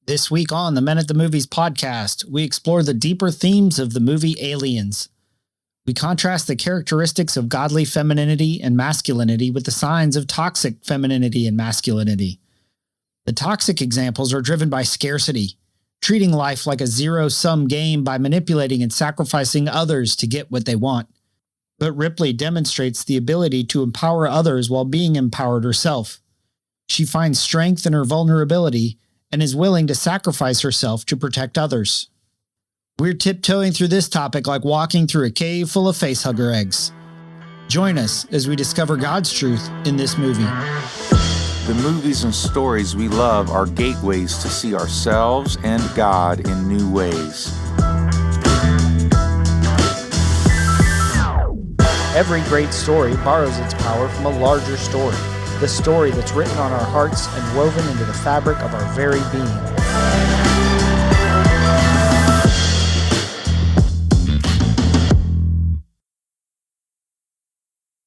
This week on the Men at the Movies podcast, we explore the deeper themes of the movie Aliens. We contrast the characteristics of godly femininity and masculinity with the signs of toxic femininity and masculinity. The toxic examples are driven by scarcity, treating life like a zero-sum game by manipulating and sacrificing others to get what they want. But Ripley demonstrates the ability to empower others while being empowered herself. She finds strength in her vulnerability and is willing to sacrifice herself to protect others. We're tiptoeing through this topic like walking through a cave full of facehugger eggs. Join us as we discover God's truth in this movie. The movies and stories we love are gateways to see ourselves and God in new ways. Every great story borrows its power from a larger story. The story that's written on our hearts and woven into the fabric of our very being.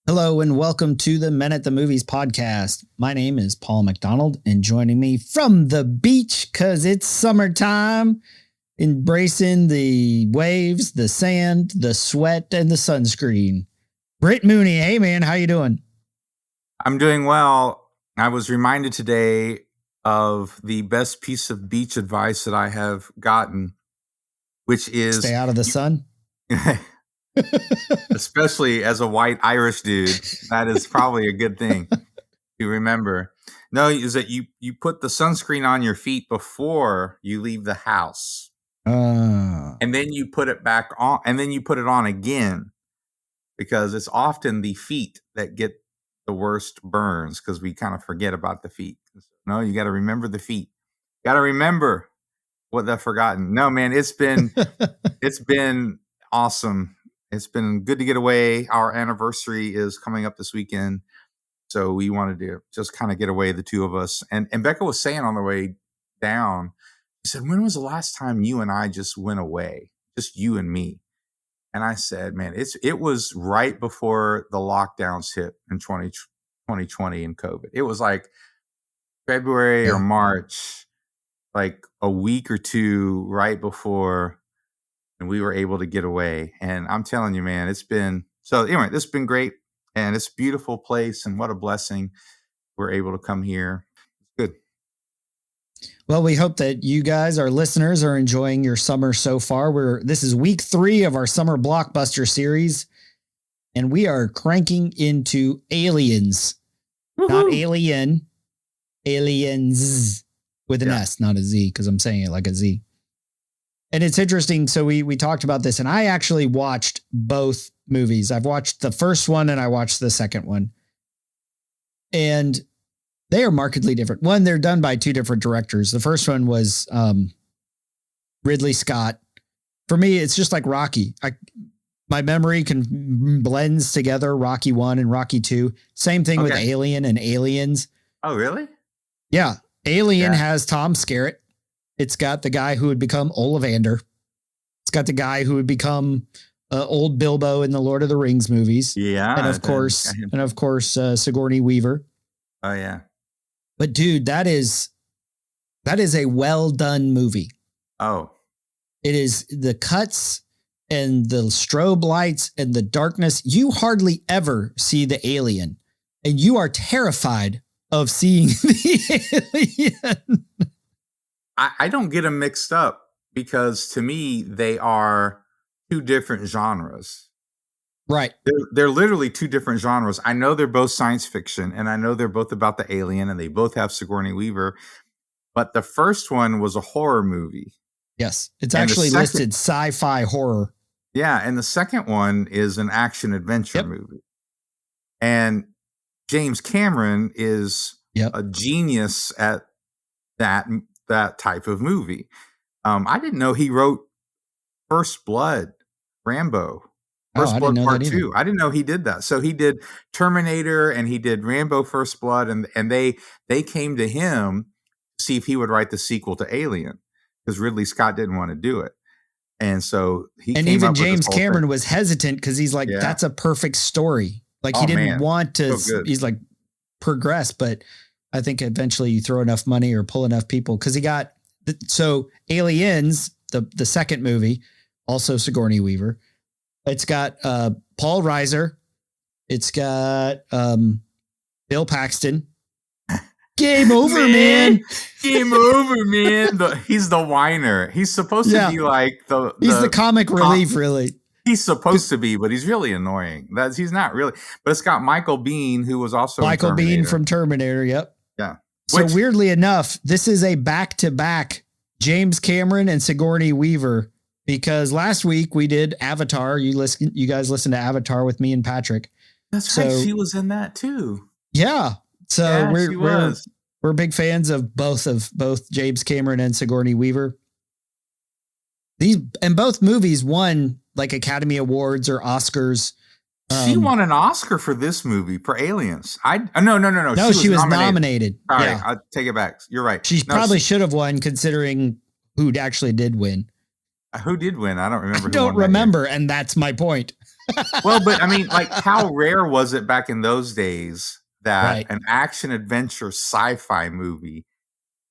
Hello and welcome to the Men at the Movies podcast. My name is Paul McDonald, and joining me from the beach, because it's summertime, embracing the waves, the sand, the sweat, and the sunscreen, Britt Mooney. Hey man, how you doing? I'm doing well. I was reminded today of the best piece of beach advice that I have gotten, which is stay out of the sun. Especially as a white Irish dude, that is probably a good thing to remember. No, is that you put the sunscreen on your feet before you leave the house. And then you put it back on, and then you put it on again, because it's often the feet that get the worst burns because we kind of forget about the feet. No, you got to remember the feet. Got to remember what they've forgotten. No, man, it's been awesome. It's been good to get away. Our anniversary is coming up this weekend, so we wanted to just kind of get away, the two of us. And Becca was saying on the way down, she said, "When was the last time you and I just went away, just you and me?" And I said, man, it was right before the lockdowns hit in 2020 and COVID. It was like February or March, like a week or two right before, and we were able to get away. And I'm telling you, man, it's been great. And it's a beautiful place, and what a blessing we're able to come here. It's good. Well, we hope that you guys, our listeners, are enjoying your summer so far. This is week 3 of our summer blockbuster series, and we are cranking into Aliens. Woo-hoo. Not Alien, Aliens with an S, not a Z, because I'm saying it like a Z. And it's interesting. So we talked about this, and I actually watched both movies. I've watched the first one and I watched the second one. And they are markedly different. One, they're done by two different directors. The first one was Ridley Scott. For me, it's just like Rocky. My memory blends together Rocky 1 and Rocky 2. Same thing with Alien and Aliens. Oh, really? Yeah. Alien has Tom Skerritt. It's got the guy who would become Ollivander. It's got the guy who would become old Bilbo in the Lord of the Rings movies. Yeah. And of course, Sigourney Weaver. Oh, yeah. But dude, that is a well done movie. Oh, it is. The cuts and the strobe lights and the darkness. You hardly ever see the alien, and you are terrified of seeing the alien. I don't get them mixed up, because to me, they are two different genres. Right. They're literally two different genres. I know they're both science fiction, and I know they're both about the alien, and they both have Sigourney Weaver. But the first one was a horror movie. Yes. It's actually listed sci-fi horror. Yeah. And the second one is an action adventure movie. And James Cameron is a genius at that type of movie. I didn't know he wrote First Blood, Rambo. First Blood Part 2. I didn't know he did that. So he did Terminator and he did Rambo First Blood, and they came to him to see if he would write the sequel to Alien, because Ridley Scott didn't want to do it. And so even James Cameron was hesitant, because he's like, that's a perfect story. Like he didn't want to, he's like, progress, but I think eventually you throw enough money or pull enough people, because he got So Aliens, the second movie, also Sigourney Weaver. It's got Paul Reiser. It's got Bill Paxton. Game over, man. Game over, man. He's the whiner. He's supposed to be like he's the comic relief, really. He's supposed to be, but he's really annoying. He's not really. But it's got Michael Biehn, who was also Michael Biehn from Terminator. Yep. Yeah. So weirdly enough, this is a back-to-back James Cameron and Sigourney Weaver, because last week we did Avatar. You guys listened to Avatar with me and Patrick. That's right. She was in that too. Yeah. So we're big fans of both James Cameron and Sigourney Weaver. Both movies won like Academy Awards or Oscars. She won an Oscar for this movie, for Aliens. No. No, she was nominated. All right, I'll take it back. You're right. She probably should have won, considering who actually did win. Who did win? I don't remember. I don't remember, and that's my point. Well, but I mean, like, how rare was it back in those days that an action adventure sci-fi movie,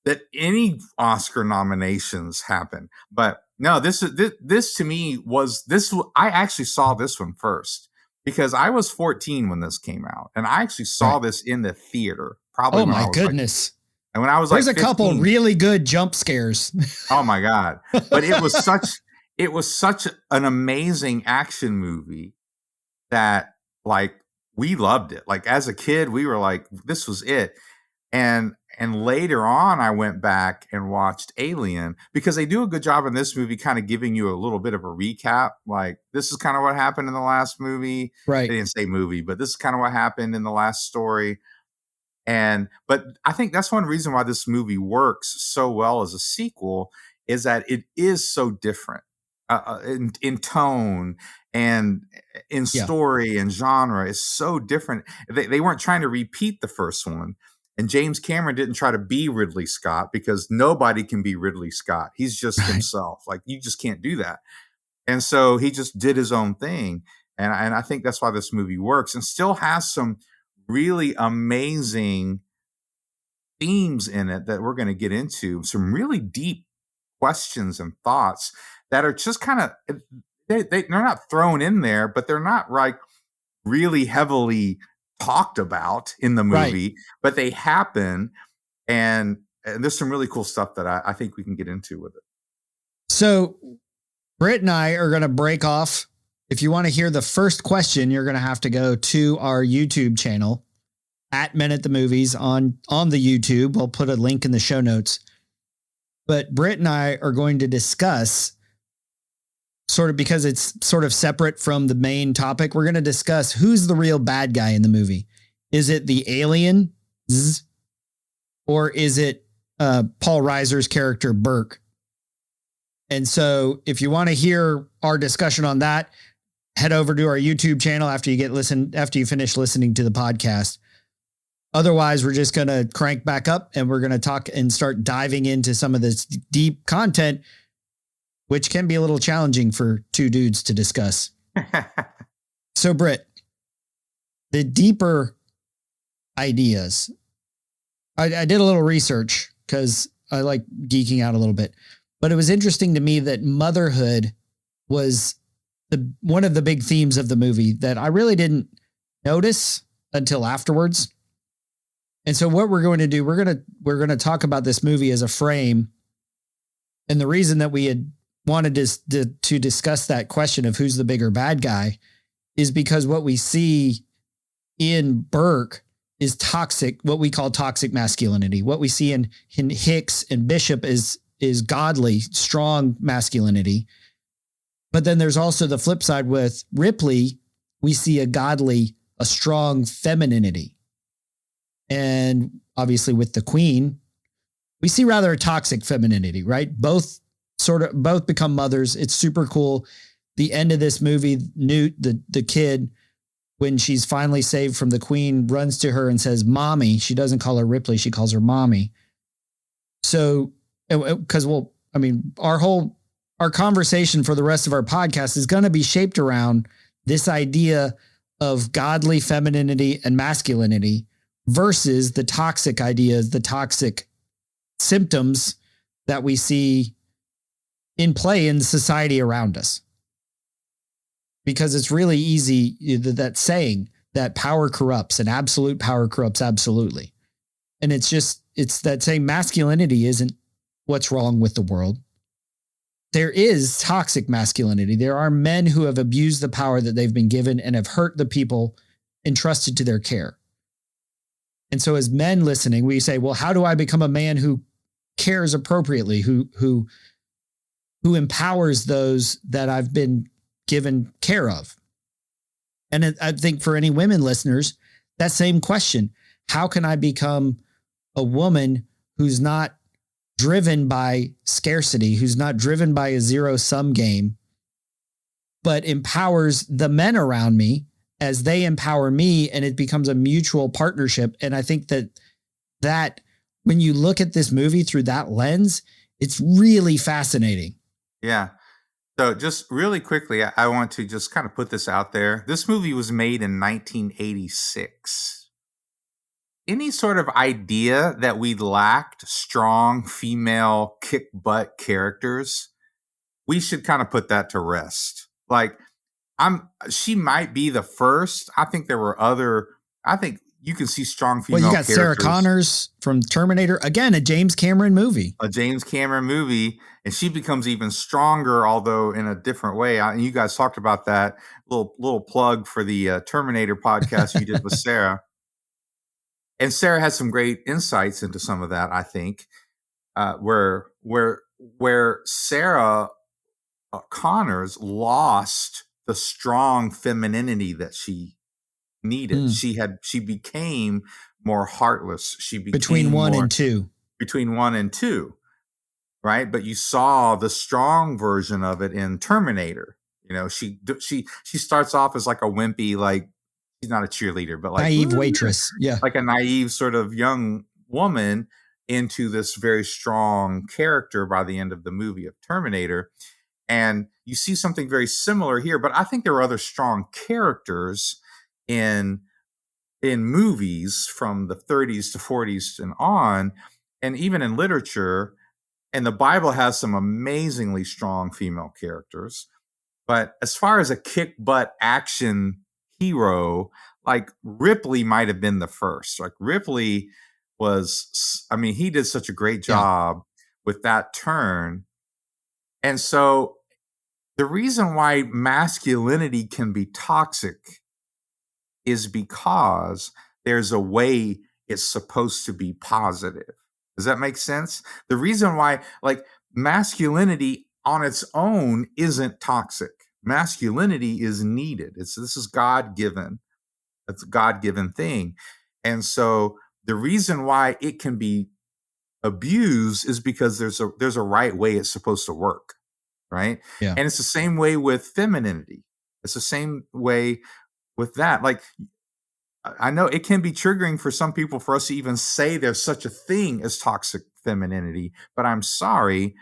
that any Oscar nominations happen? But no, this to me was this. I actually saw this one first, because I was 14 when this came out, and I actually saw this in the theater. Probably. Oh my goodness! And when I was there's a couple really good jump scares. Oh my God! But it was such an amazing action movie that, like, we loved it. Like, as a kid, we were like, this was it. And later on, I went back and watched Alien, because they do a good job in this movie kind of giving you a little bit of a recap. Like, this is kind of what happened in the last movie. Right. They didn't say movie, but this is kind of what happened in the last story. But I think that's one reason why this movie works so well as a sequel, is that it is so different in tone and in story and genre. Is so different. They weren't trying to repeat the first one. And James Cameron didn't try to be Ridley Scott, because nobody can be Ridley Scott. He's just himself. Like, you just can't do that. And so he just did his own thing. And I think that's why this movie works, and still has some really amazing themes in it that we're going to get into. Some really deep questions and thoughts that are just kind of, they're not thrown in there, but they're not like really heavily talked about in the movie, but they happen. And there's some really cool stuff that I think we can get into with it. So Britt and I are going to break off. If you want to hear the first question, you're going to have to go to our YouTube channel at Men at the Movies on the YouTube. We'll put a link in the show notes. But Britt and I are going to discuss, sort of because it's sort of separate from the main topic, we're going to discuss who's the real bad guy in the movie. Is it the aliens, or is it Paul Reiser's character Burke? And so if you want to hear our discussion on that, head over to our YouTube channel after you finish listening to the podcast. Otherwise, we're just going to crank back up, and we're going to talk and start diving into some of this deep content, which can be a little challenging for two dudes to discuss. So, Britt, the deeper ideas, I did a little research because I like geeking out a little bit, but it was interesting to me that motherhood was one of the big themes of the movie that I really didn't notice until afterwards. And so what we're going to do, we're going to talk about this movie as a frame. And the reason that we had wanted to discuss that question of who's the bigger bad guy is because what we see in Burke is toxic, what we call toxic masculinity. What we see in Hicks and Bishop is godly, strong masculinity. But then there's also the flip side with Ripley. We see a strong femininity. And obviously with the Queen, we see rather a toxic femininity, right? Both become mothers. It's super cool. The end of this movie, Newt, the kid, when she's finally saved from the Queen, runs to her and says, "Mommy." She doesn't call her Ripley. She calls her Mommy. So, because our conversation for the rest of our podcast is going to be shaped around this idea of godly femininity and masculinity versus the toxic ideas, the toxic symptoms that we see in play in society around us. Because it's really easy, that saying that power corrupts and absolute power corrupts absolutely. And it's that saying masculinity isn't what's wrong with the world. There is toxic masculinity. There are men who have abused the power that they've been given and have hurt the people entrusted to their care. And so as men listening, we say, well, how do I become a man who cares appropriately, who empowers those that I've been given care of? And I think for any women listeners, that same question, how can I become a woman who's not driven by scarcity, who's not driven by a zero-sum game, but empowers the men around me as they empower me, and it becomes a mutual partnership. And I think that when you look at this movie through that lens, it's really fascinating. Yeah. So just really quickly, I want to just kind of put this out there. This movie was made in 1986. Any sort of idea that we lacked strong female kick butt characters, we should kind of put that to rest. Like, she might be the first. I think there were I think you can see strong female characters. Well, you got Sarah Connors from Terminator. Again, a James Cameron movie. And she becomes even stronger, although in a different way. And you guys talked about that. Little plug for the Terminator podcast you did with Sarah. And Sarah had some great insights into some of that, I think, where Sarah Connors lost the strong femininity that she needed. She became more heartless. She became between one and two, right? But you saw the strong version of it in Terminator. You know, she starts off as like a wimpy, like she's not a cheerleader, but like naive waitress, like a naive sort of young woman into this very strong character by the end of the movie of Terminator. And you see something very similar here, but I think there are other strong characters in movies from the 30s to 40s and on, and even in literature. And the Bible has some amazingly strong female characters. But as far as a kick butt action hero, like Ripley might have been the first. Like Ripley he did such a great job with that turn. And so the reason why masculinity can be toxic is because there's a way it's supposed to be positive. Does that make sense? The reason why, like, masculinity on its own isn't toxic. Masculinity is needed. This is God-given. It's a God-given thing. And so the reason why it can be abused is because there's a right way it's supposed to work, right? Yeah. And it's the same way with femininity. It's the same way with that. Like, I know it can be triggering for some people for us to even say there's such a thing as toxic femininity, but I'm sorry,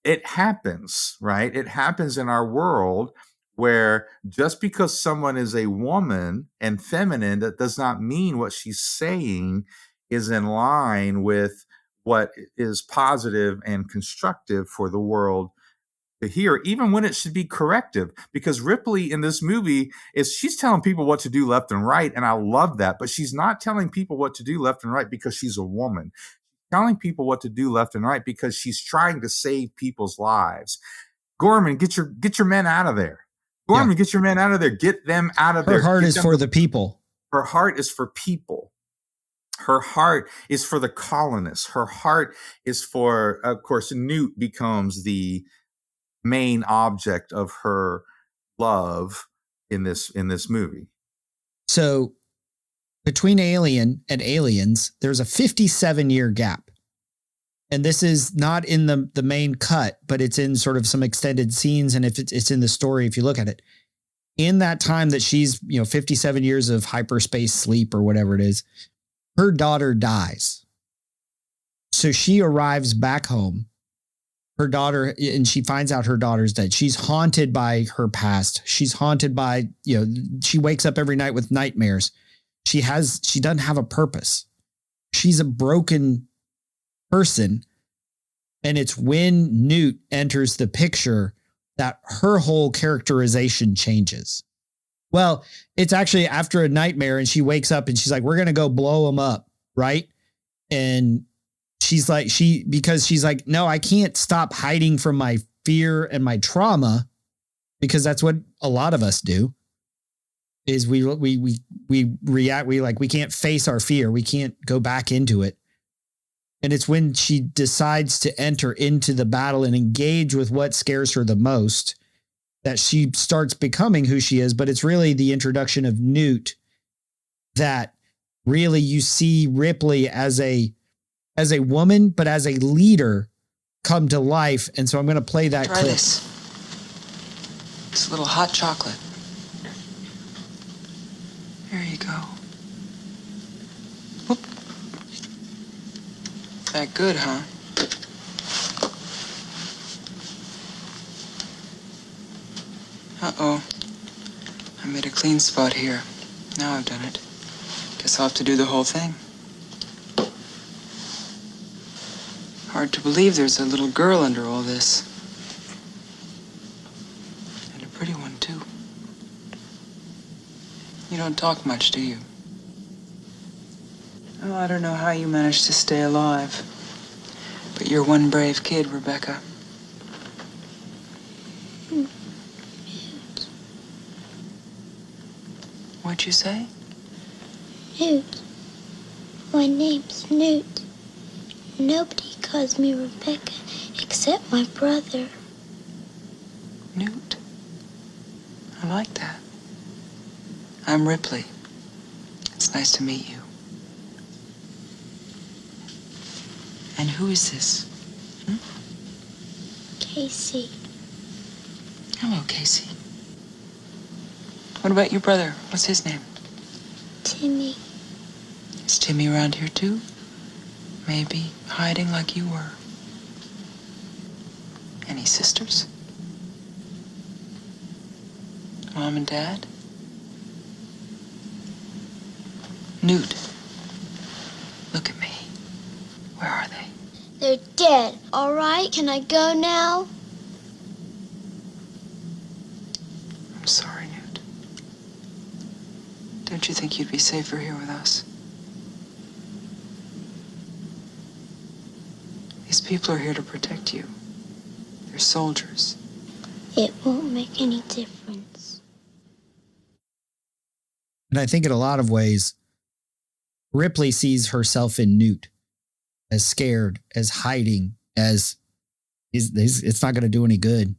it happens, right? It happens in our world where just because someone is a woman and feminine, that does not mean what she's saying is in line with what is positive and constructive for the world to hear, even when it should be corrective. Because Ripley in this movie she's telling people what to do left and right, and I love that. But she's not telling people what to do left and right because she's a woman. She's telling people what to do left and right because she's trying to save people's lives. Gorman, get your men out of there. Gorman, get your men out of there. Get them out of there. Her heart is for the people. Her heart is for people. Her heart is for the colonists. Her heart is for, of course, Newt becomes the main object of her love in this movie. So between Alien and Aliens, there's a 57-year gap. And this is not in the main cut, but it's in sort of some extended scenes. And if it's in the story, if you look at it, in that time that she's, 57 years of hyperspace sleep or whatever it is, her daughter dies. So she arrives back home. Her daughter, and she finds out her daughter's dead. She's haunted by her past. She's haunted by, she wakes up every night with nightmares. She doesn't have a purpose. She's a broken person. And it's when Newt enters the picture that her whole characterization changes. Well, it's actually after a nightmare and she wakes up and she's like, we're going to go blow him up. Right. And she's like, because she's like, no, I can't stop hiding from my fear and my trauma, because that's what a lot of us do. Is we react. We can't face our fear. We can't go back into it. And it's when she decides to enter into the battle and engage with what scares her the most that she starts becoming who she is. But it's really the introduction of Newt that really you see Ripley as a woman, but as a leader come to life. And so I'm going to play that clip. This. It's a little hot chocolate. Here you go. Whoop. That good, huh? Uh-oh. I made a clean spot here. Now I've done it. Guess I'll have to do the whole thing. Hard to believe there's a little girl under all this. And a pretty one, too. You don't talk much, do you? Oh, I don't know how you managed to stay alive. But you're one brave kid, Rebecca. What'd you say? Newt. My name's Newt. Nobody calls me Rebecca except my brother. Newt. I like that. I'm Ripley. It's nice to meet you. And who is this? Casey. Hello, Casey. What about your brother? What's his name? Timmy. Is Timmy around here too? Maybe hiding like you were. Any sisters? Mom and Dad? Newt, look at me. Where are they? They're dead. All right, can I go now? I'm sorry, Newt. Don't you think you'd be safer here with us? These people are here to protect you. They're soldiers. It won't make any difference. And I think in a lot of ways, Ripley sees herself in Newt as scared, as hiding, as it's not going to do any good.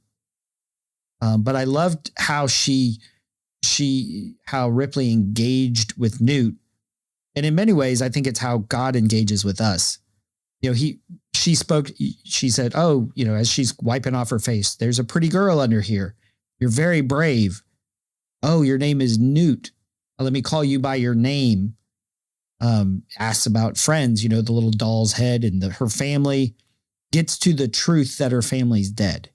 But I loved how how Ripley engaged with Newt. And in many ways, I think it's how God engages with us. You know, she said, oh, you know, as she's wiping off her face, there's a pretty girl under here. You're very brave. Oh, your name is Newt. Let me call you by your name. Asks about friends, you know, the little doll's head and her family, gets to the truth that her family's dead.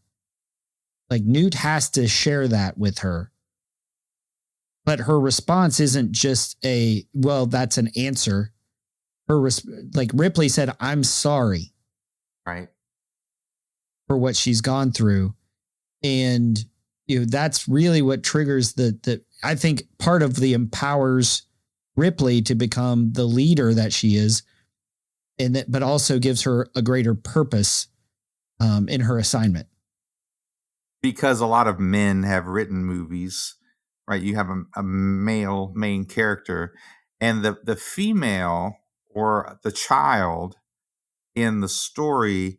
Like Newt has to share that with her. But her response isn't just well, that's an answer. Like Ripley said, I'm sorry. Right. For what she's gone through. And, you know, that's really what triggers I think part of the empowers Ripley to become the leader that she is, but also gives her a greater purpose in her assignment. Because a lot of men have written movies, right? You have a male main character, and the female or the child in the story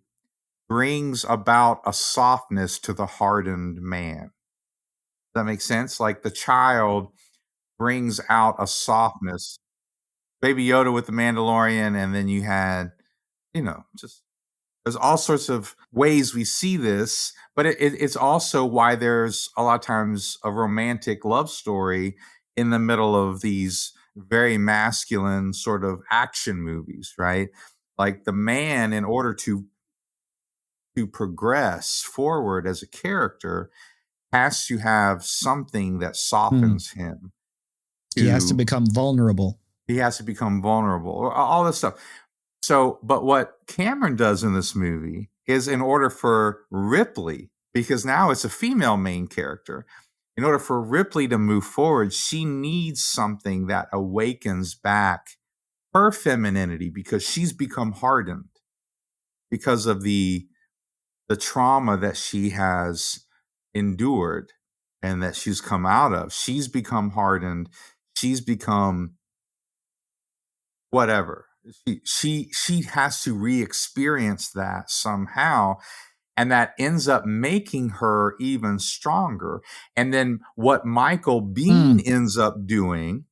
brings about a softness to the hardened man. Does that make sense? Like the child brings out a softness. Baby Yoda with the Mandalorian, and then you had, you know, just there's all sorts of ways we see this, but it's also why there's a lot of times a romantic love story in the middle of these very masculine sort of action movies, right? Like the man, in order to progress forward as a character, has to have something that softens him. He has to become vulnerable. He has to become vulnerable, all this stuff. So, but what Cameron does in this movie is in order for Ripley, because now it's a female main character, in order for Ripley to move forward, she needs something that awakens back her femininity, because she's become hardened because of the trauma that she has endured and that she's come out of. She's become hardened. She's become whatever. She has to re-experience that somehow. And that ends up making her even stronger. And then what Michael Biehn ends up doing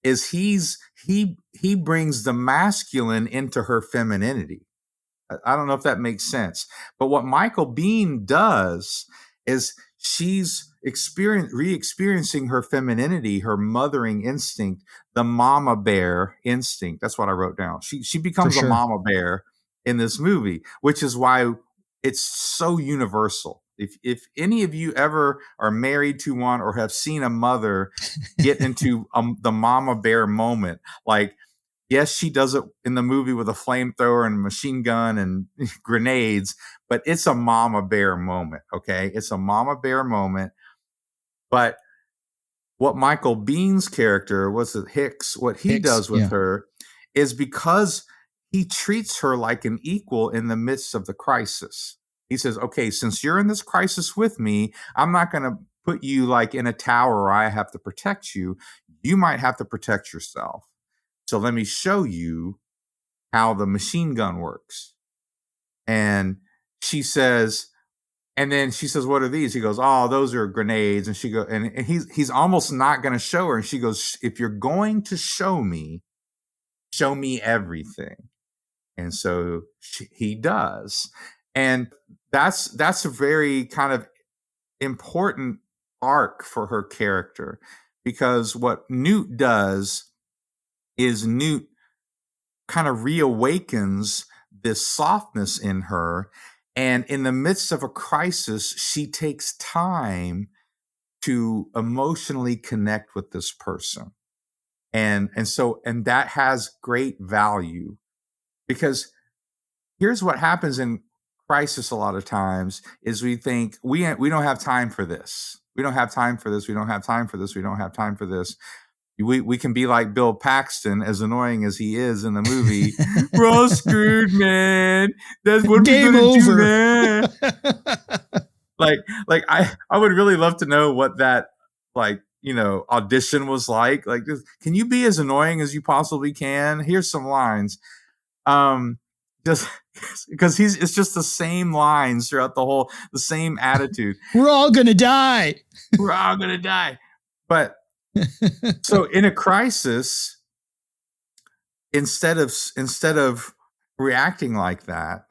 is he brings the masculine into her femininity. I don't know if that makes sense. But what Michael Biehn does is she's re-experiencing her femininity, her mothering instinct, the mama bear instinct. That's what I wrote down. She becomes a mama bear in this movie, which is why it's so universal. If any of you ever are married to one or have seen a mother get into the mama bear moment, like, yes, she does it in the movie with a flamethrower and a machine gun and grenades, but it's a mama bear moment, okay? It's a mama bear moment. But what Michael Biehn's character, Hicks, what he does with her is because he treats her like an equal in the midst of the crisis. He says, okay, since you're in this crisis with me, I'm not going to put you like in a tower where I have to protect you. You might have to protect yourself. So let me show you how the machine gun works. And she says, what are these? He goes, oh, those are grenades. And she goes, and he's almost not going to show her. And she goes, if you're going to show me everything. And so he does. And that's a very kind of important arc for her character, because what Newt does is Newt kind of reawakens this softness in her. And in the midst of a crisis, she takes time to emotionally connect with this person. And that has great value, because here's what happens in crisis a lot of times is we think we don't have time for this. We don't have time for this. We don't have time for this. We don't have time for this. We can be like Bill Paxton, as annoying as he is in the movie. We're all screwed, man. That's what Game we're gonna over. do, man. like I would really love to know what that audition was like. Like, can you be as annoying as you possibly can? Here's some lines. Just because it's just the same lines throughout the same attitude. We're all gonna die. We're all gonna die. But so in a crisis, instead of reacting like that,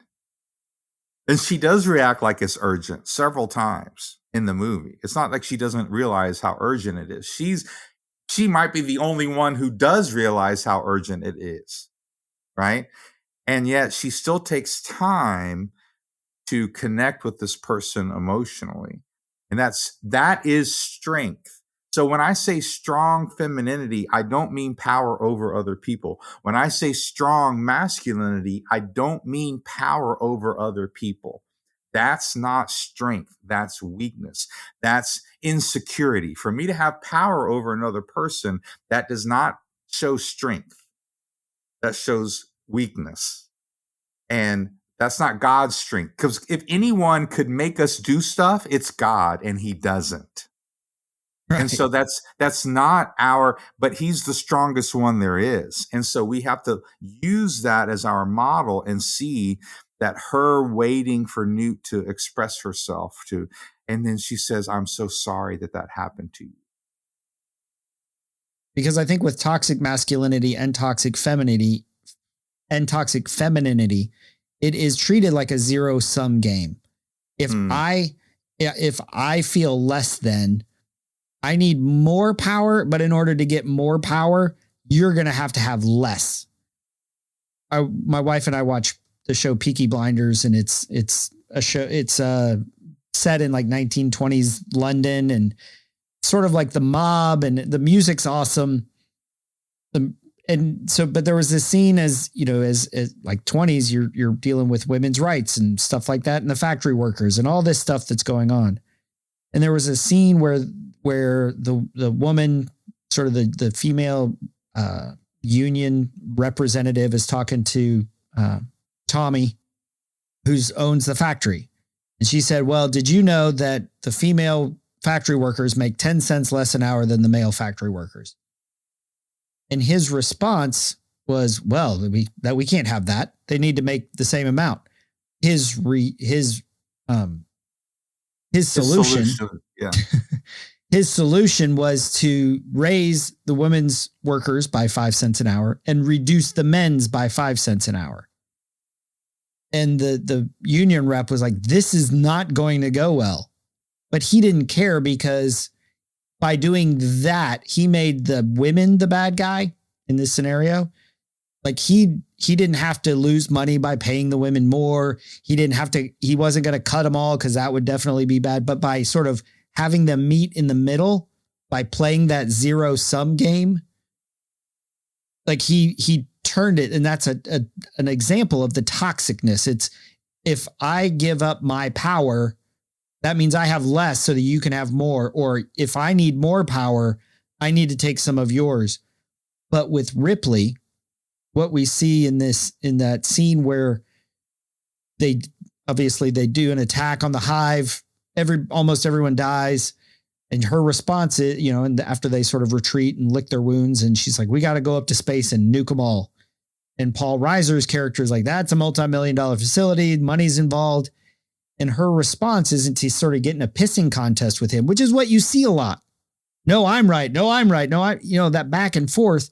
and she does react like it's urgent several times in the movie. It's not like she doesn't realize how urgent it is. She might be the only one who does realize how urgent it is, right? And yet she still takes time to connect with this person emotionally. And that is strength. So when I say strong femininity, I don't mean power over other people. When I say strong masculinity, I don't mean power over other people. That's not strength. That's weakness. That's insecurity. For me to have power over another person, that does not show strength. That shows weakness. And that's not God's strength. Because if anyone could make us do stuff, it's God, and he doesn't. Right. And so that's not but he's the strongest one there is. And so we have to use that as our model and see that her waiting for Newt to express herself and then she says, I'm so sorry that happened to you. Because I think with toxic masculinity and toxic femininity, it is treated like a zero-sum game. If I feel less than, I need more power, but in order to get more power, you're going to have less. My wife and I watch the show Peaky Blinders, and it's a show. It's set in like 1920s London, and sort of like the mob, and the music's awesome. And And so, but there was this scene as like 20s, you're dealing with women's rights and stuff like that, and the factory workers and all this stuff that's going on. And there was a scene where the woman, sort of the female union representative, is talking to Tommy, who owns the factory. And she said, well, did you know that the female factory workers make 10 cents less an hour than the male factory workers? And his response was, well, we can't have that. They need to make the same amount. His solution yeah. His solution was to raise the women's workers by 5 cents an hour and reduce the men's by 5 cents an hour. And the union rep was like, this is not going to go well. But he didn't care, because by doing that, he made the women the bad guy in this scenario. Like he didn't have to lose money by paying the women more. He wasn't going to cut them all, because that would definitely be bad. But by sort of having them meet in the middle, by playing that zero sum game, like he turned it. And that's an example of the toxicness. It's, if I give up my power, that means I have less so that you can have more. Or if I need more power, I need to take some of yours. But with Ripley, what we see in that scene where they do an attack on the hive, almost everyone dies. And her response is, and after they sort of retreat and lick their wounds, and she's like, we got to go up to space and nuke them all. And Paul Reiser's character is like, that's a multi-million-dollar facility. Money's involved. And her response isn't to sort of get in a pissing contest with him, which is what you see a lot. No, I'm right. No, I'm right. No, that back and forth.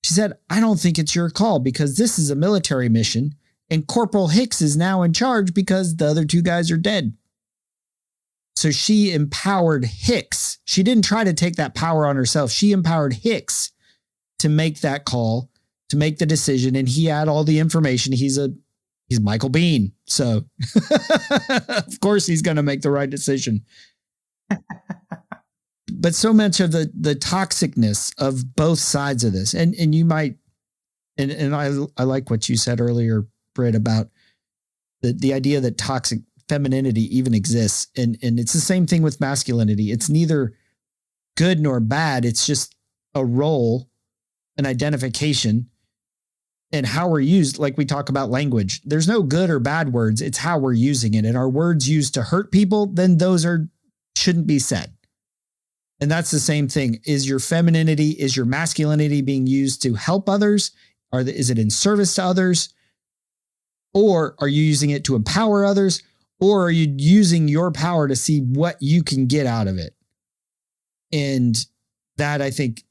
She said, I don't think it's your call, because this is a military mission and Corporal Hicks is now in charge because the other two guys are dead. So she empowered Hicks. She didn't try to take that power on herself. She empowered Hicks to make that call, to make the decision. And he had all the information. He's Michael Biehn. So of course he's going to make the right decision. But so much of the toxicness of both sides of this, and you might, and I like what you said earlier, Britt, about the idea that toxic femininity even exists. And it's the same thing with masculinity. It's neither good nor bad. It's just a role, an identification, and how we're used. Like we talk about language, there's no good or bad words. It's how we're using it. And our words used to hurt people, then those shouldn't be said. And that's the same thing. Is your femininity, is your masculinity being used to help others? Is it in service to others? Or are you using it to empower others? Or are you using your power to see what you can get out of it? And that, I think,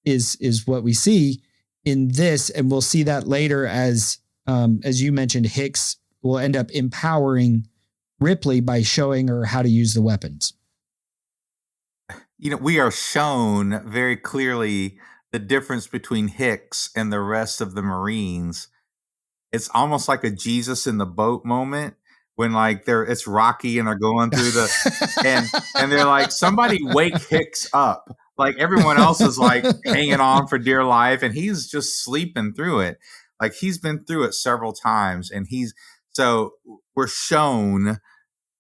is what we see in this. And we'll see that later as you mentioned, Hicks will end up empowering Ripley by showing her how to use the weapons. We are shown very clearly the difference between Hicks and the rest of the Marines. It's almost like a Jesus in the boat moment when it's rocky and they're going through and they're like, somebody wake Hicks up. Like everyone else is like hanging on for dear life and he's just sleeping through it. Like he's been through it several times and so we're shown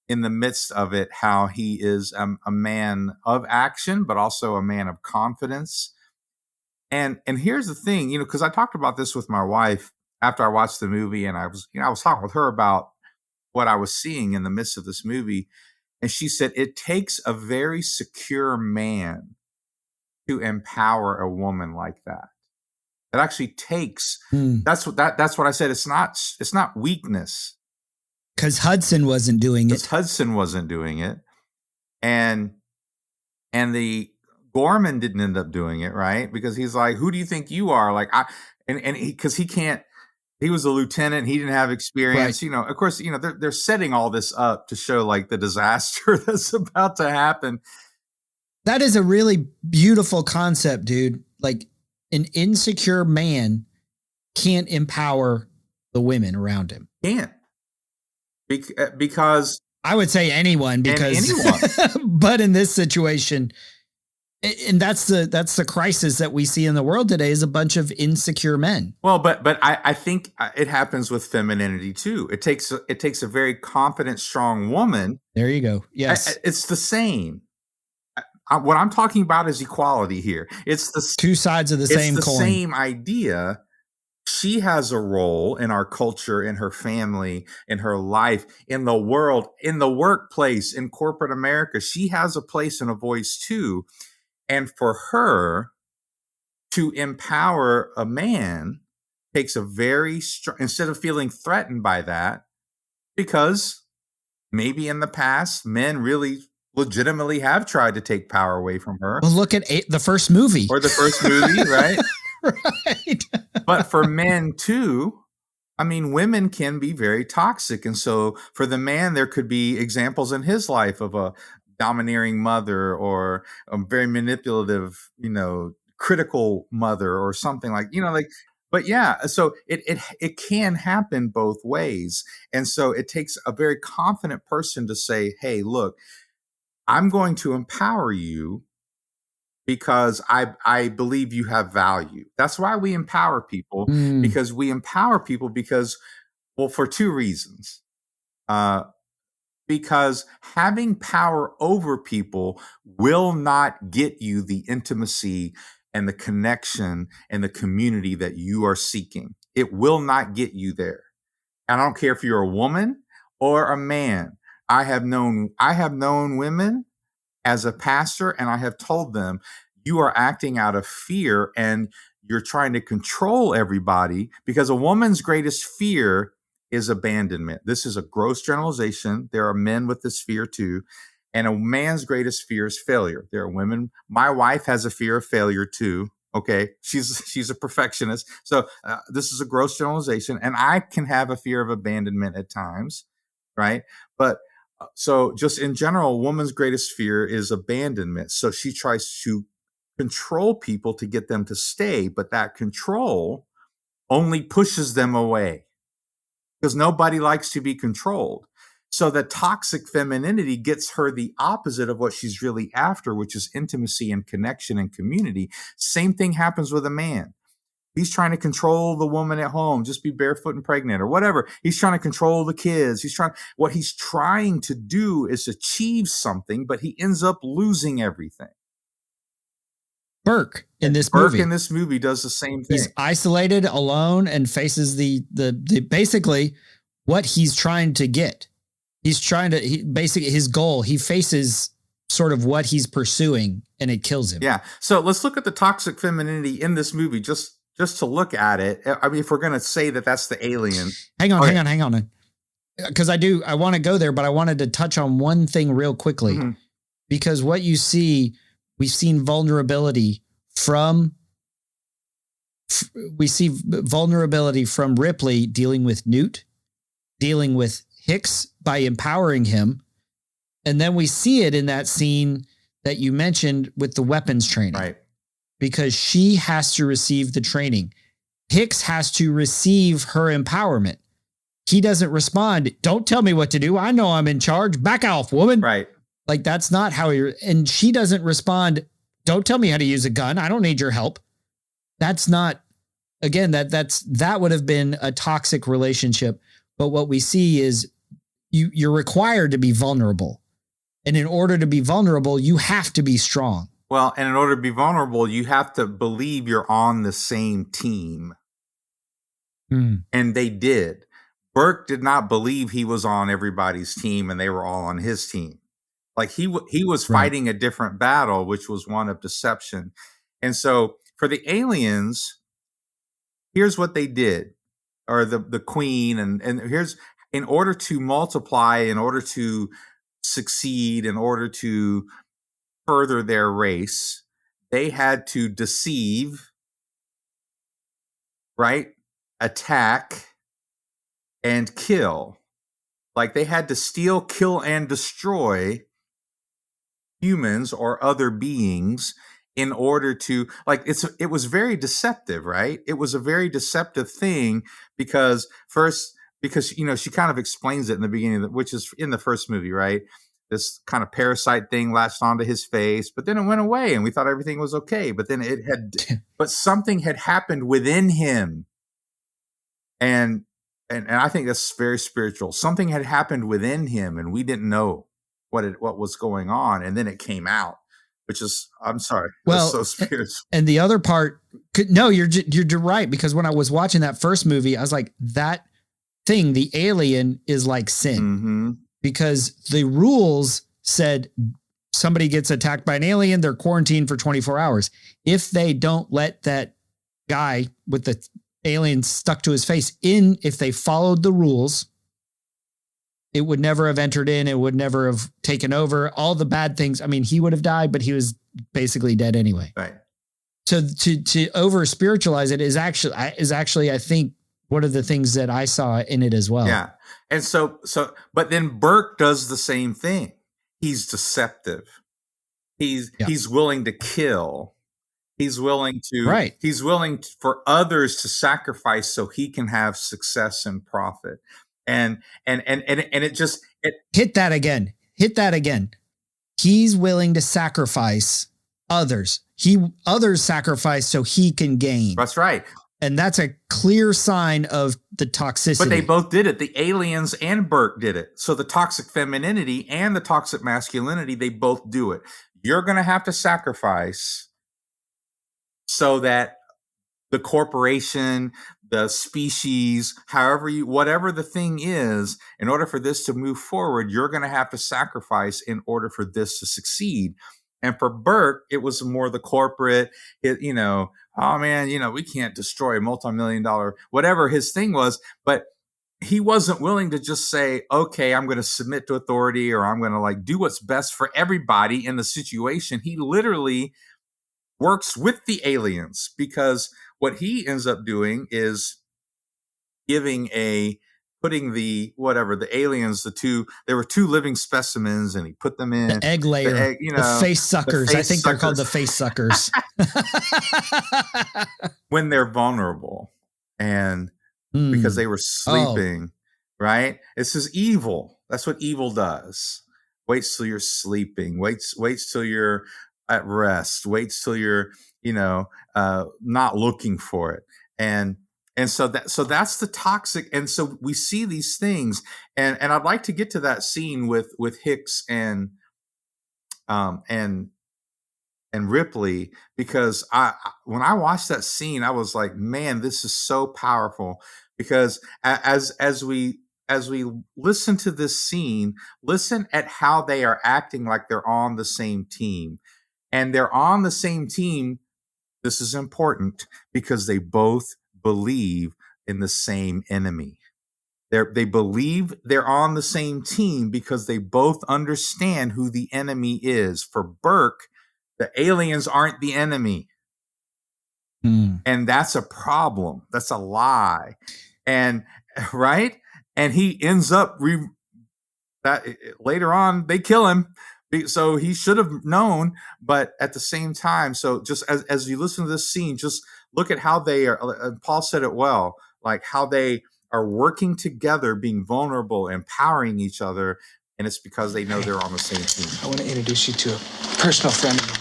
in the midst of it how he is a man of action, but also a man of confidence. And here's the thing, because I talked about this with my wife after I watched the movie, and I was talking with her about what I was seeing in the midst of this movie. And she said, it takes a very secure man to empower a woman like that. It actually takes, that's what I said. It's not weakness. Because Hudson wasn't doing it. Hudson wasn't doing it. And the Gorman didn't end up doing it, right? Because he's like, who do you think you are? Like, because he can't, he was a lieutenant. He didn't have experience. Right. Of course, they're setting all this up to show like the disaster that's about to happen. That is a really beautiful concept, dude. Like an insecure man can't empower the women around him. Can't. Because I would say anyone, because anyone. But in this situation, And that's the crisis that we see in the world today, is a bunch of insecure men. Well, but I think it happens with femininity too. It takes a very confident, strong woman. There you go. Yes. It's the same. What I'm talking about is equality here. It's the two sides of the same coin. Same idea. She has a role in our culture, in her family, in her life, in the world, in the workplace, in corporate America. She has a place and a voice too. And for her to empower a man takes a very strong, instead of feeling threatened by that, because maybe in the past, men really legitimately have tried to take power away from her. Well, look at the first movie. Or the first movie, right? Right. But for men too, I mean, women can be very toxic. And so for the man, there could be examples in his life of a domineering mother or a very manipulative, critical mother or something like, but yeah, so it can happen both ways. And so it takes a very confident person to say, hey, look, I'm going to empower you because I believe you have value. That's why we empower people, because we empower people well, for two reasons. Because having power over people will not get you the intimacy and the connection and the community that you are seeking. It will not get you there. And I don't care if you're a woman or a man. I have known women as a pastor, and I have told them, you are acting out of fear and you're trying to control everybody, because a woman's greatest fear is abandonment. This is a gross generalization. There are men with this fear too. And a man's greatest fear is failure. There are women. My wife has a fear of failure too. Okay. She's a perfectionist. So this is a gross generalization, and I can have a fear of abandonment at times. Right. But so just in general, a woman's greatest fear is abandonment. So she tries to control people to get them to stay, but that control only pushes them away, because nobody likes to be controlled. So the toxic femininity gets her the opposite of what she's really after, which is intimacy and connection and community. Same thing happens with a man. He's trying to control the woman at home, just be barefoot and pregnant or whatever. He's trying to control the kids. What he's trying to do is achieve something, but he ends up losing everything. Burke in this movie does the same thing. He's isolated, alone, and faces the basically what he's trying to get. Basically his goal. He faces sort of what he's pursuing, and it kills him. Yeah. So let's look at the toxic femininity in this movie, just to look at it. I mean, if we're going to say that that's the alien. Hang on. Because I want to go there, but I wanted to touch on one thing real quickly. Mm-hmm. Because what you see, we've seen vulnerability from Ripley dealing with Newt, dealing with Hicks by empowering him. And then we see it in that scene that you mentioned with the weapons training. Right. Because she has to receive the training. Hicks has to receive her empowerment. He doesn't respond. Don't tell me what to do. I know I'm in charge. Back off, woman. Right. Like, that's not how and she doesn't respond. Don't tell me how to use a gun. I don't need your help. That's not, again, that would have been a toxic relationship. But what we see is you're required to be vulnerable. And in order to be vulnerable, you have to be strong. Well, and in order to be vulnerable, you have to believe you're on the same team. And they did. Burke did not believe he was on everybody's team and they were all on his team. Like he was fighting a different battle, which was one of deception. And so for the aliens, here's what they did, or the queen. And here's, in order to multiply, in order to succeed, in order to further their race, they had to deceive, right? Attack and kill. Like they had to steal, kill, and destroy humans or other beings in order to, like, it was very deceptive, right? It was a very deceptive thing because she kind of explains it in the beginning, which is in the first movie, right? this kind of parasite thing latched onto his face, but then it went away and we thought everything was okay. But then but something had happened within him. And I think that's very spiritual. Something had happened within him and we didn't know what was going on. And then it came out, which is, I'm sorry. Well, so spiritual. And the other part, no, you're right. Because when I was watching that first movie, I was like, that thing, the alien, is like sin. Mm-hmm. Because the rules said somebody gets attacked by an alien, they're quarantined for 24 hours. If they don't let that guy with the alien stuck to his face in, if they followed the rules, it would never have entered in. It would never have taken over all the bad things. I mean, he would have died, but he was basically dead anyway. Right. So to over spiritualize it is actually, I think, one of the things that I saw in it as well. Yeah. And so, but then Burke does the same thing. He's deceptive. He's willing to kill. He's willing for others to sacrifice so he can have success and profit. And it just hit that again. He's willing to sacrifice others. Others sacrifice so he can gain. That's right. And that's a clear sign of the toxicity. But they both did it. The aliens and Burke did it. So the toxic femininity and the toxic masculinity, they both do it. You're going to have to sacrifice so that the corporation, the species, whatever the thing is, in order for this to move forward, you're going to have to sacrifice in order for this to succeed. And for Burke, it was more the corporate, oh man, we can't destroy a multi-million-dollar, whatever his thing was. But he wasn't willing to just say, okay, I'm going to submit to authority, or I'm going to do what's best for everybody in the situation. He literally works with the aliens, because what he ends up doing is putting the aliens, there were two living specimens, and he put them in the egg layer, the face suckers. I think they're called the face suckers. When they're vulnerable and because they were sleeping, right? This is evil. That's what evil does. Waits till you're sleeping. Waits till you're at rest. Waits till you're, not looking for it. And so that's the toxic. And so we see these things, and I'd like to get to that scene with Hicks and Ripley, because when I watched that scene, I was like, man, this is so powerful. Because as we listen to this scene, listen at how they are acting like they're on the same team, and they're on the same team. This is important because they both believe in the same enemy. They believe they're on the same team because they both understand who the enemy is. For Burke, the aliens aren't the enemy. And that's a problem. That's a lie. And right. And he ends up later on, they kill him. So he should have known, but at the same time, so just as you listen to this scene, just look at how they are. Paul said it well, like how they are working together, being vulnerable, empowering each other. And it's because they know they're on the same team. I want to introduce you to a personal friend of mine.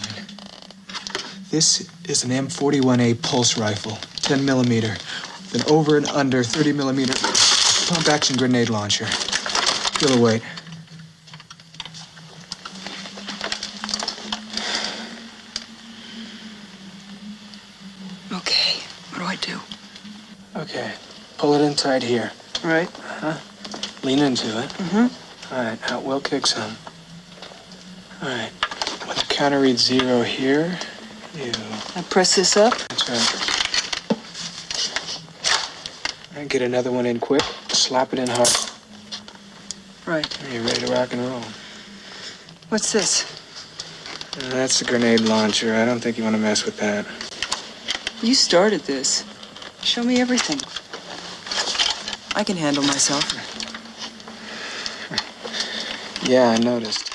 This is an M41A pulse rifle, 10 millimeter, with an over and under 30 millimeter pump action grenade launcher. Feel the weight. Okay, what do I do? Okay, pull it in tight here. All right. Lean into it. Mm-hmm. All right, now we'll kick some. All right, when the counter reads 0 here, I press this up? That's right. All right, get another one in quick. Slap it in hard. Right. You're ready to rock and roll. What's this? That's the grenade launcher. I don't think you want to mess with that. You started this. Show me everything. I can handle myself. Yeah, I noticed.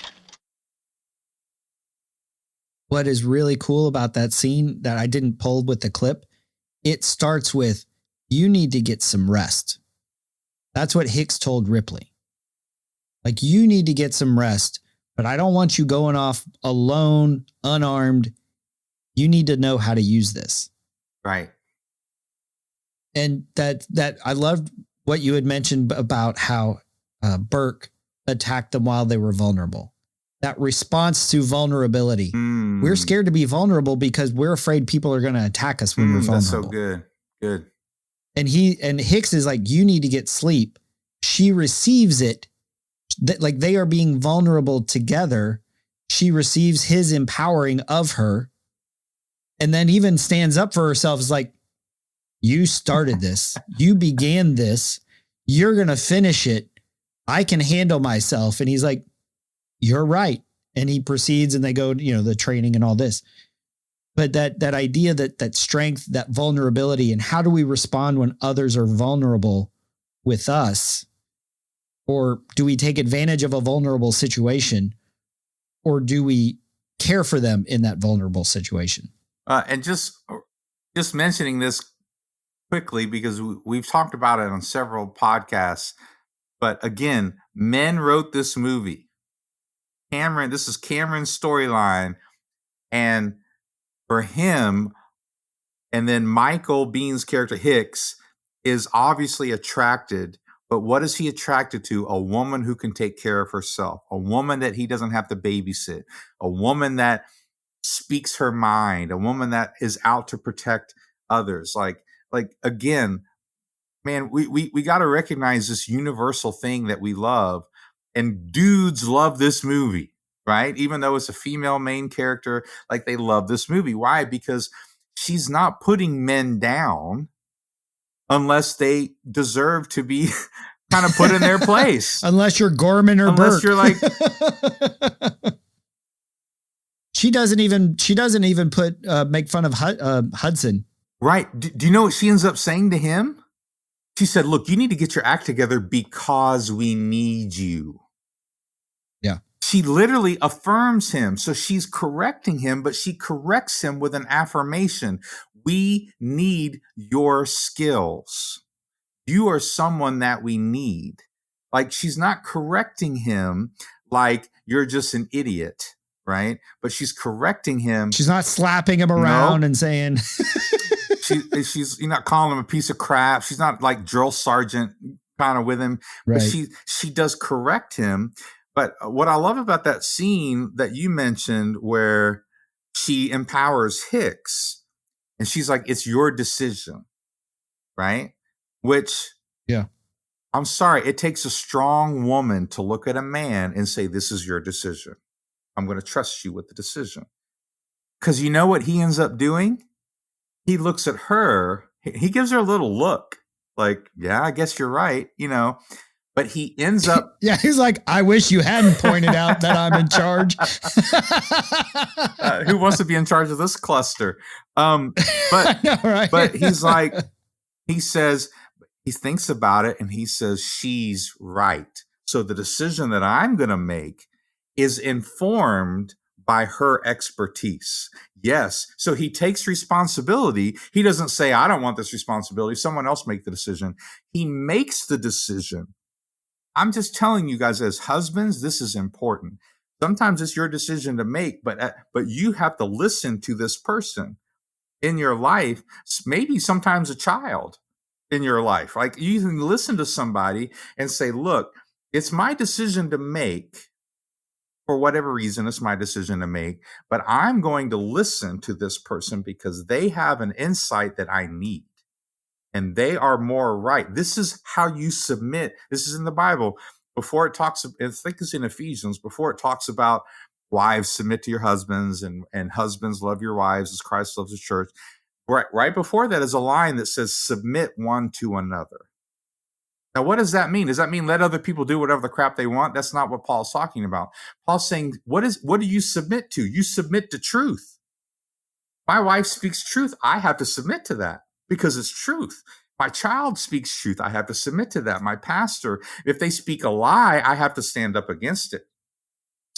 What is really cool about that scene that I didn't pull with the clip, it starts with, you need to get some rest. That's what Hicks told Ripley. Like, you need to get some rest but I don't want you going off alone, unarmed. You need to know how to use this. Right. And that I loved what you had mentioned about how Burke attacked them while they were vulnerable. That response to vulnerability. We're scared to be vulnerable because we're afraid people are going to attack us when we're vulnerable. That's so good. Good. And Hicks is like, you need to get sleep. She receives it. That like they are being vulnerable together. She receives his empowering of her. And then even stands up for herself is like, you started this. You began this. You're going to finish it. I can handle myself. And he's like, you're right. And he proceeds and they go, the training and all this. But that idea that strength, that vulnerability, and how do we respond when others are vulnerable with us? Or do we take advantage of a vulnerable situation? Or do we care for them in that vulnerable situation? And just mentioning this quickly, because we've talked about it on several podcasts. But again, men wrote this movie. This is Cameron's storyline. And for him, and then Michael Bean's character Hicks is obviously attracted. But what is he attracted to? A woman who can take care of herself, a woman that he doesn't have to babysit, a woman that speaks her mind, a woman that is out to protect others. Like again, man, we got to recognize this universal thing that we love, and dudes love this movie, right? Even though it's a female main character, like they love this movie. Why? Because she's not putting men down unless they deserve to be kind of put in their place. Unless you're Gorman or unless Burke. You're like, she doesn't even put make fun of Hudson. Right. Do you know what she ends up saying to him? She said, look, you need to get your act together because we need you. Yeah. She literally affirms him. So she's correcting him, but she corrects him with an affirmation. We need your skills. You are someone that we need. Like, she's not correcting him like you're just an idiot, right? But she's correcting him. She's not slapping him around and saying... She's not calling him a piece of crap. She's not like drill sergeant kind of with him. Right. But she does correct him. But what I love about that scene that you mentioned where she empowers Hicks and she's like, it's your decision, right? Which, yeah, I'm sorry, it takes a strong woman to look at a man and say, this is your decision. I'm going to trust you with the decision. Because you know what he ends up doing? He looks at her, he gives her a little look like, yeah, I guess you're right, but he ends up. Yeah, he's like, I wish you hadn't pointed out that I'm in charge. Who wants to be in charge of this cluster? But know, right? But he's like, he says, he thinks about it and he says, she's right. So the decision that I'm going to make is informed by her expertise. Yes. So he takes responsibility. He doesn't say, I don't want this responsibility. Someone else make the decision. He makes the decision. I'm just telling you guys as husbands, this is important. Sometimes it's your decision to make, but you have to listen to this person in your life, maybe sometimes a child in your life. Like, you can listen to somebody and say, look, it's my decision to make. For whatever reason, it's my decision to make, but I'm going to listen to this person because they have an insight that I need and they are more right. This is how you submit. This is in the Bible. Before it talks, I think it's in Ephesians, before it talks about wives submit to your husbands and husbands love your wives as Christ loves the church. Right before that is a line that says submit one to another. Now, what does that mean? Does that mean let other people do whatever the crap they want? That's not what Paul's talking about. Paul's saying, what do you submit to? You submit to truth. My wife speaks truth. I have to submit to that because it's truth. My child speaks truth. I have to submit to that. My pastor, if they speak a lie, I have to stand up against it.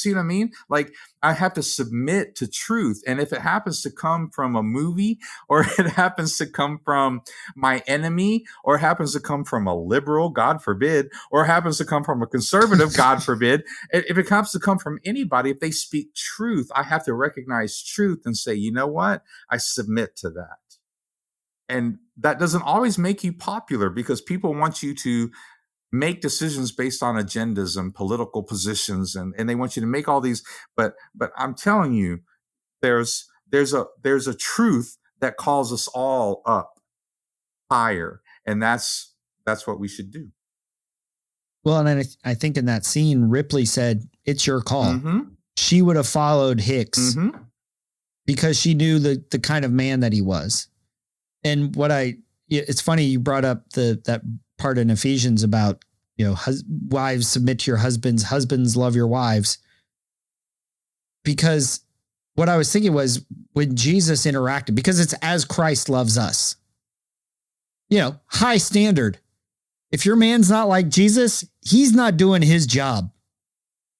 See what I mean? Like, I have to submit to truth. And if it happens to come from a movie, or it happens to come from my enemy, or it happens to come from a liberal, God forbid, or it happens to come from a conservative, God forbid, if it comes to come from anybody, if they speak truth, I have to recognize truth and say, you know what? I submit to that. And that doesn't always make you popular, because people want you to make decisions based on agendas and political positions, and they want you to make all these, but I'm telling you, there's a truth that calls us all up higher, and that's what we should do. Well, and I think in that scene, Ripley said, "It's your call." Mm-hmm. She would have followed Hicks Mm-hmm. because she knew the kind of man that he was. And it's funny you brought up that part in Ephesians about, wives, submit to your husbands love your wives. Because what I was thinking was, when Jesus interacted, because it's as Christ loves us, high standard. If your man's not like Jesus, he's not doing his job.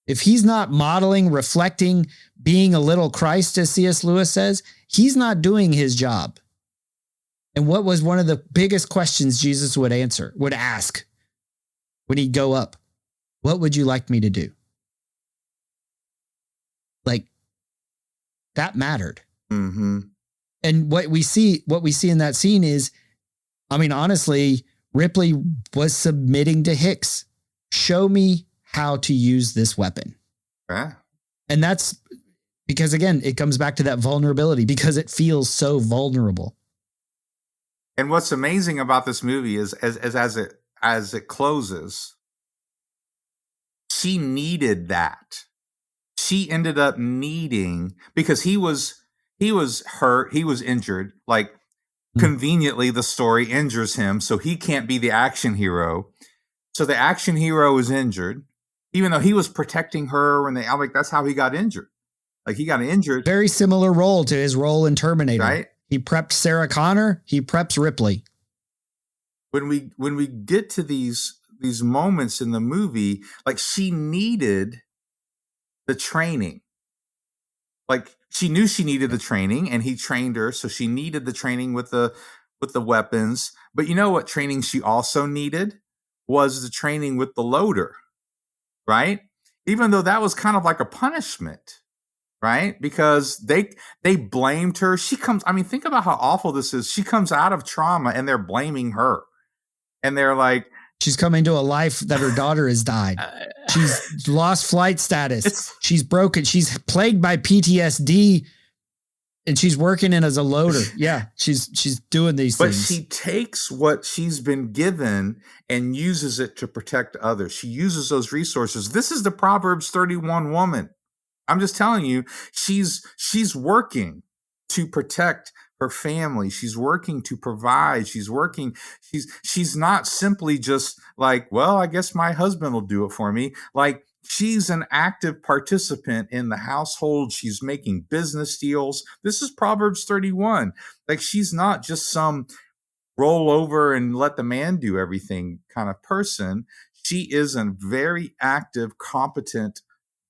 If he's not modeling, reflecting, being a little Christ, as C.S. Lewis says, he's not doing his job. And what was one of the biggest questions Jesus would ask when he'd go up? What would you like me to do? Like, that mattered. Mm-hmm. And what we see in that scene is, honestly, Ripley was submitting to Hicks. Show me how to use this weapon. Yeah. And that's because, again, it comes back to that vulnerability, because it feels so vulnerable. And what's amazing about this movie is as it closes, she needed that. She ended up needing, because he was hurt, he was injured. Like, conveniently, the story injures him, so he can't be the action hero. So the action hero is injured, even though he was protecting her when that's how he got injured. Like, he got injured. Very similar role to his role in Terminator. Right? He prepped Sarah Connor. He preps Ripley. When we get to these moments in the movie, like, she needed the training. Like, she knew she needed the training, and he trained her, so she needed the training with the weapons. But you know what training she also needed was the training with the loader, right? Even though that was kind of like a punishment. Right? Because they blamed her. She comes, think about how awful this is. She comes out of trauma and they're blaming her. And they're like, she's coming to a life that her daughter has died. She's lost flight status. She's broken. She's plagued by PTSD, and she's working in as a loader. Yeah. She's doing these things. But she takes what she's been given and uses it to protect others. She uses those resources. This is the Proverbs 31 woman. I'm just telling you, she's working to protect her family. She's working to provide. She's not simply just like, well, I guess my husband will do it for me. Like, she's an active participant in the household. She's making business deals. This is Proverbs 31. Like, she's not just some roll over and let the man do everything kind of person. She is a very active, competent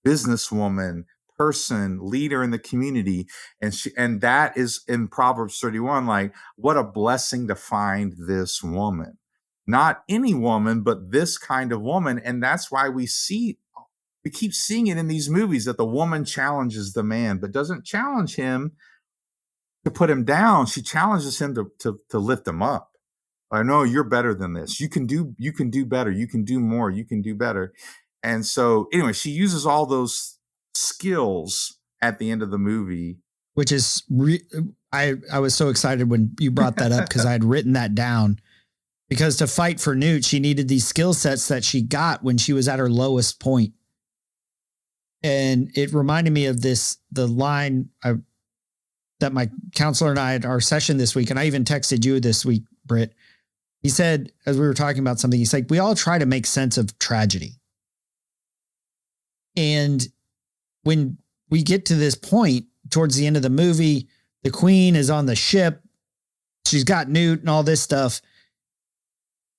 businesswoman, person, leader in the community. And that is in Proverbs 31. Like, what a blessing to find this woman. Not any woman, but this kind of woman. And that's why we keep seeing it in these movies, that the woman challenges the man, but doesn't challenge him to put him down. She challenges him to lift him up. I know you're better than this. You can do better. You can do more. You can do better. And so anyway, she uses all those skills at the end of the movie. Which is, I was so excited when you brought that up, because I had written that down. Because to fight for Newt, she needed these skill sets that she got when she was at her lowest point. And it reminded me of the line that my counselor and I had our session this week. And I even texted you this week, Britt. He said, as we were talking about something, he's like, we all try to make sense of tragedy. And when we get to this point towards the end of the movie, the queen is on the ship. She's got Newt and all this stuff.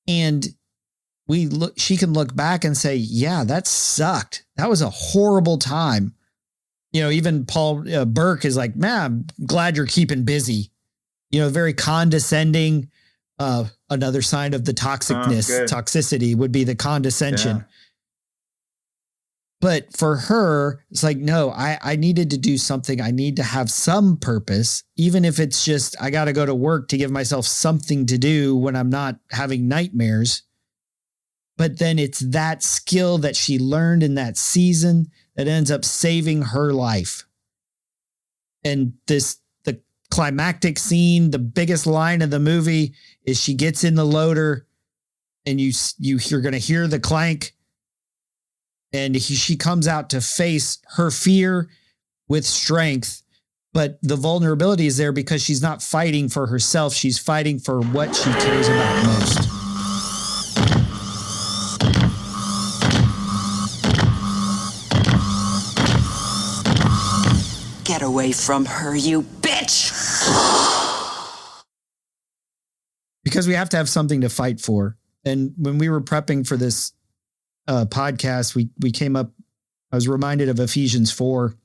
And she can look back and say, yeah, that sucked. That was a horrible time. Even Paul Burke is like, man, I'm glad you're keeping busy. Very condescending. Another sign of the toxicity would be the condescension. Yeah. But for her, it's like, no, I needed to do something. I need to have some purpose, even if it's just, I got to go to work to give myself something to do when I'm not having nightmares. But then it's that skill that she learned in that season that ends up saving her life. And the climactic scene, the biggest line of the movie is she gets in the loader and you're going to hear the clank. And she comes out to face her fear with strength. But the vulnerability is there because she's not fighting for herself. She's fighting for what she cares about most. Get away from her, you bitch! Because we have to have something to fight for. And when we were prepping for this podcast, we came up, I was reminded of Ephesians 4.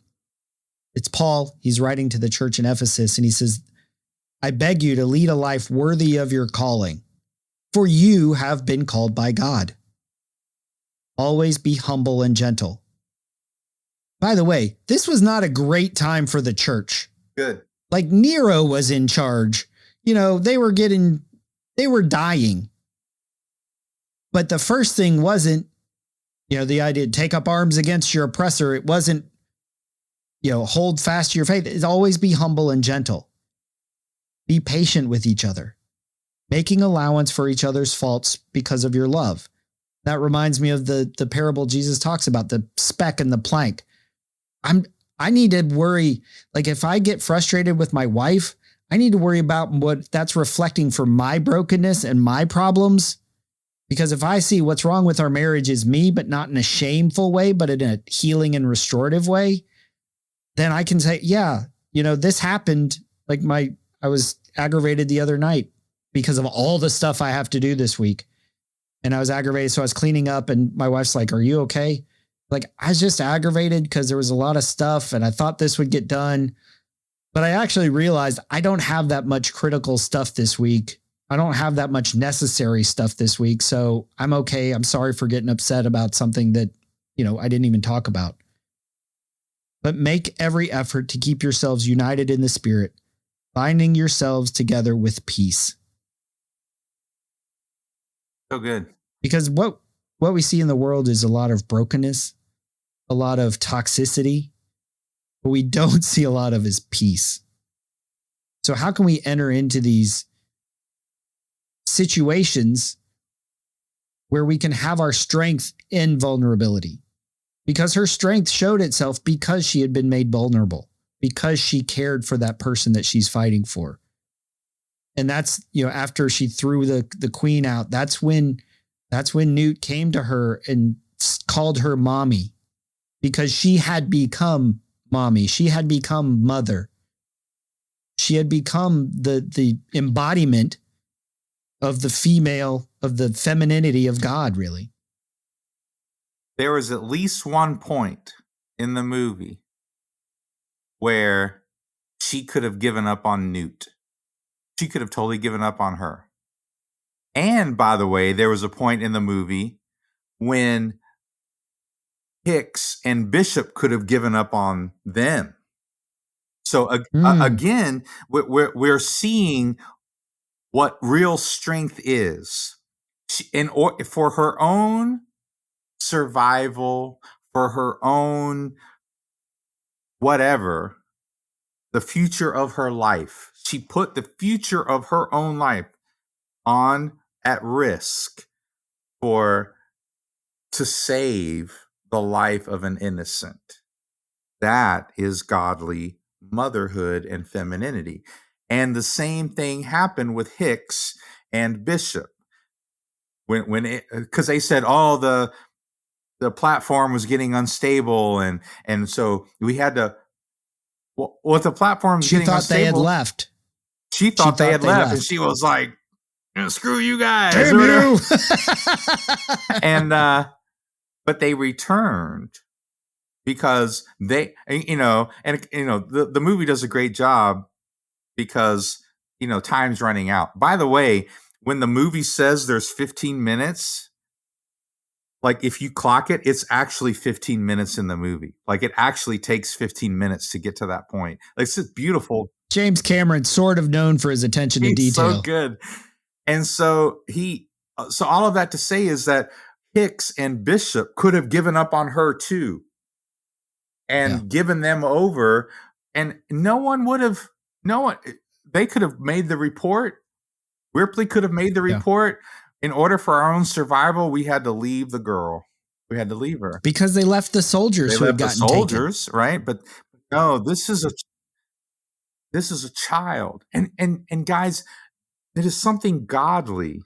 It's Paul. He's writing to the church in Ephesus, and he says, I beg you to lead a life worthy of your calling, for you have been called by God. Always be humble and gentle. By the way, this was not a great time for the church. Good. Like Nero was in charge. They were dying. But the first thing wasn't, the idea, take up arms against your oppressor. It wasn't, hold fast to your faith. It's always be humble and gentle. Be patient with each other, making allowance for each other's faults because of your love. That reminds me of the parable Jesus talks about, the speck and the plank. I need to worry. Like if I get frustrated with my wife, I need to worry about what that's reflecting for my brokenness and my problems. Because if I see what's wrong with our marriage is me, but not in a shameful way, but in a healing and restorative way, then I can say, yeah, this happened. Like I was aggravated the other night because of all the stuff I have to do this week. And I was aggravated. So I was cleaning up and my wife's like, are you okay? Like I was just aggravated because there was a lot of stuff and I thought this would get done. But I actually realized I don't have that much critical stuff this week. I don't have that much necessary stuff this week. So I'm okay. I'm sorry for getting upset about something that, I didn't even talk about. But make every effort to keep yourselves united in the Spirit, binding yourselves together with peace. So good. Because what we see in the world is a lot of brokenness, a lot of toxicity. What we don't see a lot of is peace. So how can we enter into these situations where we can have our strength in vulnerability? Because her strength showed itself because she had been made vulnerable, because she cared for that person that she's fighting for. And that's, after she threw the queen out, that's when Newt came to her and called her mommy, because she had become mommy. She had become mother. She had become the embodiment of the female, of the femininity of God, really. There was at least one point in the movie where she could have given up on Newt. She could have totally given up on her. And by the way, there was a point in the movie when Hicks and Bishop could have given up on them. So again, we're seeing what real strength is. For her own survival, for her own whatever, the future of her life. She put the future of her own life at risk to save the life of an innocent. That is godly motherhood and femininity. And the same thing happened with Hicks and Bishop. Because they said, the platform was getting unstable, and so we had to. Well, the platform was getting unstable. They had left. She thought they had left, and she was like, Screw you guys. Damn you. And, but they returned because they, the movie does a great job because, time's running out. By the way, when the movie says there's 15 minutes, like if you clock it, it's actually 15 minutes in the movie. Like it actually takes 15 minutes to get to that point. Like it's just beautiful. James Cameron, sort of known for his attention to detail. So good. And so so all of that to say is that Hicks and Bishop could have given up on her too and given them over, and they could have made the report. Ripley could have made the report. In order for our own survival, we had to leave the girl. We had to leave her because they left the soldiers who had gotten taken. Right? But no, this is a child, and guys, there is something godly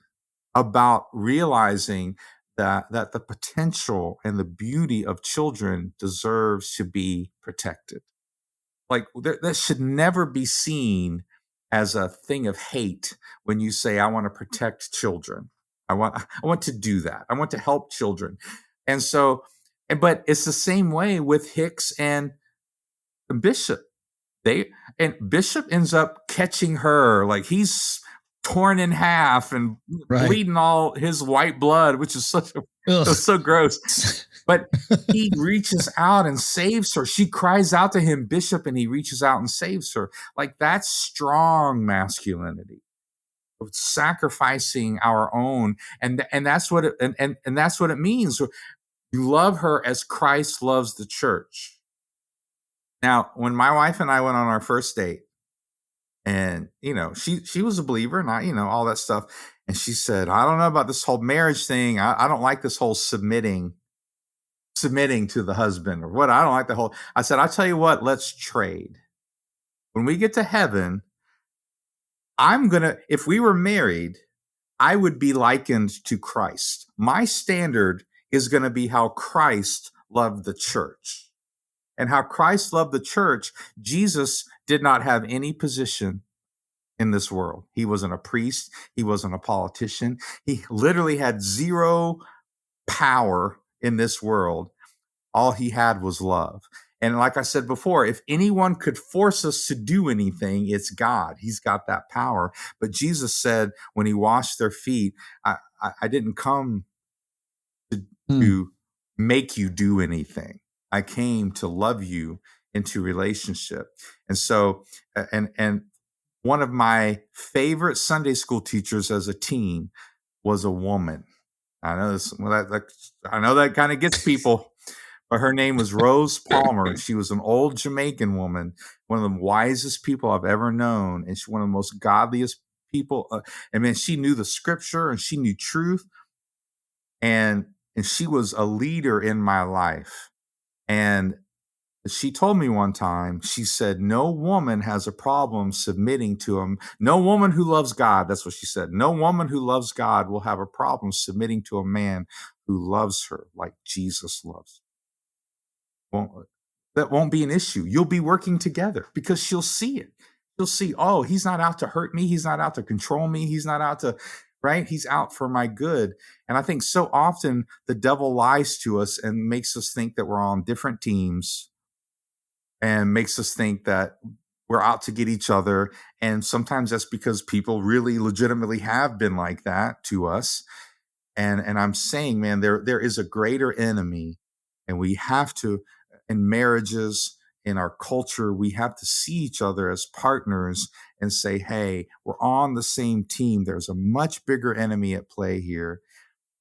about realizing that the potential and the beauty of children deserves to be protected. Like that should never be seen as a thing of hate when you say, I want to protect children. I want to do that. I want to help children. And so, but it's the same way with Hicks and Bishop. Bishop ends up catching her, like he's torn in half and bleeding all his white blood, which is so gross. But he reaches out and saves her. She cries out to him, Bishop, and he reaches out and saves her. Like that's strong masculinity. Sacrificing our own, and that's what and that's what it means. You love her as Christ loves the church. Now, when my wife and I went on our first date, and she was a believer, and I, all that stuff, and she said, I don't know about this whole marriage thing. I don't like this whole submitting to the husband or what. I don't like the whole. I said, I'll tell you what, let's trade. When we get to heaven, if we were married, I would be likened to Christ. My standard is going to be how Christ loved the church. And how Christ loved the church, Jesus did not have any position in this world. He wasn't a priest. He wasn't a politician. He literally had zero power in this world. All he had was love. And like I said before, if anyone could force us to do anything, it's God. He's got that power. But Jesus said when he washed their feet, I didn't come to make you do anything. I came to love you into relationship. And so, and one of my favorite Sunday school teachers as a teen was a woman. I know this, I know that kind of gets people. But her name was Rose Palmer. She was an old Jamaican woman, one of the wisest people I've ever known. And she's one of the most godliest people. And man, she knew the scripture and she knew truth. And she was a leader in my life. And she told me one time, she said, no woman has a problem submitting to him. No woman who loves God, that's what she said. No woman who loves God will have a problem submitting to a man who loves her like Jesus loves her. That won't be an issue. You'll be working together because she'll see it. She'll see, oh, he's not out to hurt me. He's not out to control me. He's not out to, right? He's out for my good. And I think so often the devil lies to us and makes us think that we're on different teams and makes us think that we're out to get each other. And sometimes that's because people really legitimately have been like that to us. And I'm saying, man, there is a greater enemy, and we have to, in marriages, in our culture, we have to see each other as partners and say, hey, we're on the same team. There's a much bigger enemy at play here,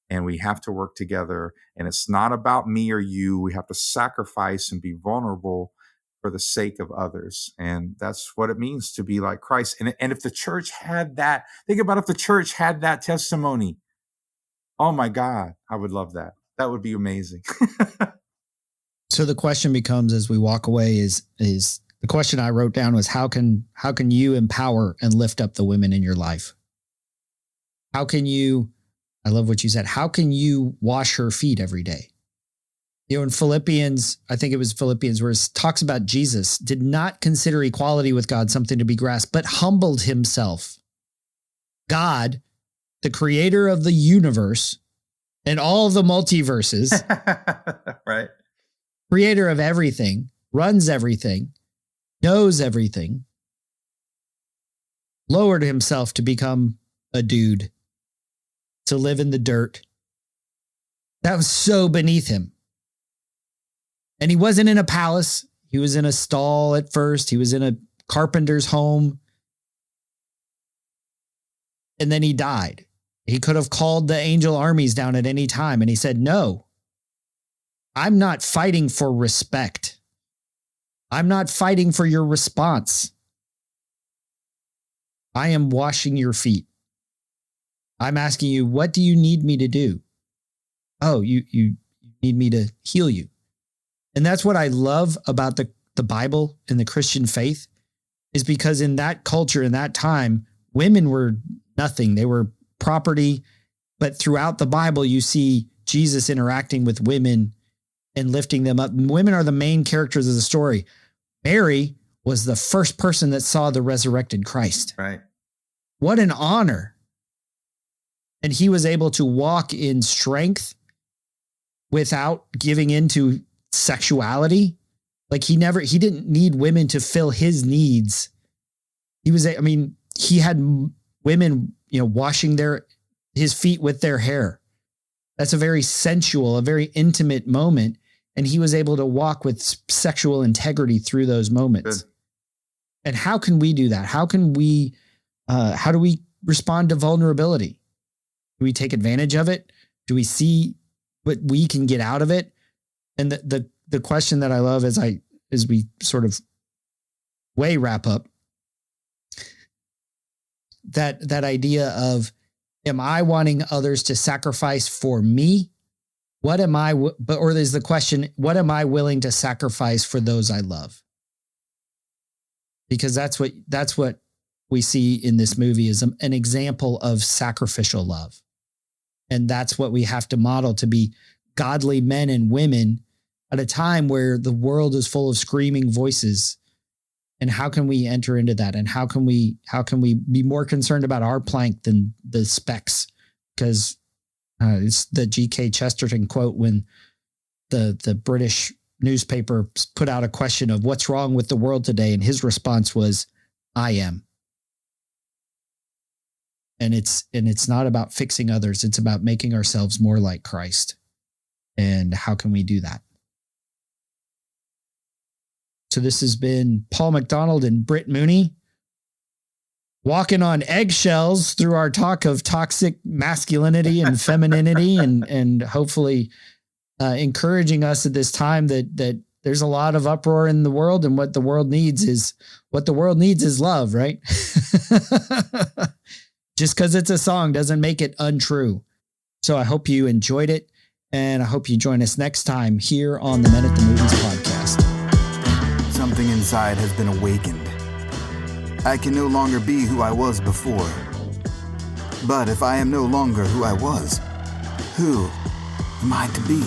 and we have to work together. And it's not about me or you. We have to sacrifice and be vulnerable for the sake of others. And that's what it means to be like Christ. And if the church had that, think about if the church had that testimony. Oh my God, I would love that. That would be amazing. So the question becomes, as we walk away, is the question I wrote down was how can you empower and lift up the women in your life? How can you, I love what you said, how can you wash her feet every day? In Philippians, I think it was Philippians, where it talks about Jesus did not consider equality with God something to be grasped, but humbled himself. God the creator of the universe and all of the multiverses, right? Creator of everything, runs everything, knows everything, lowered himself to become a dude, to live in the dirt. That was so beneath him. And he wasn't in a palace. He was in a stall at first. He was in a carpenter's home. And then he died. He could have called the angel armies down at any time. And he said, no, I'm not fighting for respect. I'm not fighting for your response. I am washing your feet. I'm asking you, what do you need me to do? Oh, you need me to heal you. And that's what I love about the Bible and the Christian faith, is because in that culture, in that time, women were nothing. They were property. But throughout the Bible, you see Jesus interacting with women and lifting them up. Women are the main characters of the story. Mary was the first person that saw the resurrected Christ. Right. What an honor. And he was able to walk in strength without giving into sexuality. Like he didn't need women to fill his needs. He had women, washing his feet with their hair. That's a very sensual, a very intimate moment. And he was able to walk with sexual integrity through those moments. Good. And how can we do that? How do we respond to vulnerability? Do we take advantage of it? Do we see what we can get out of it? And the question that I love as we sort of wrap up, that idea of, am I wanting others to sacrifice for me? What am I, or there's the question, what am I willing to sacrifice for those I love? Because that's what we see in this movie is an example of sacrificial love. And that's what we have to model, to be godly men and women at a time where the world is full of screaming voices. And how can we enter into that? And how can we be more concerned about our plank than the specks? Because it's the G.K. Chesterton quote when the British newspaper put out a question of what's wrong with the world today. And his response was, I am. And it's not about fixing others. It's about making ourselves more like Christ. And how can we do that? So this has been Paul McDonald and Britt Mooney, walking on eggshells through our talk of toxic masculinity and femininity, and hopefully encouraging us at this time that there's a lot of uproar in the world, and what the world needs is love, right? Just because it's a song doesn't make it untrue. So I hope you enjoyed it, and I hope you join us next time here on the Men at the Movies podcast. Something inside has been awakened. I can no longer be who I was before. But if I am no longer who I was, who am I to be?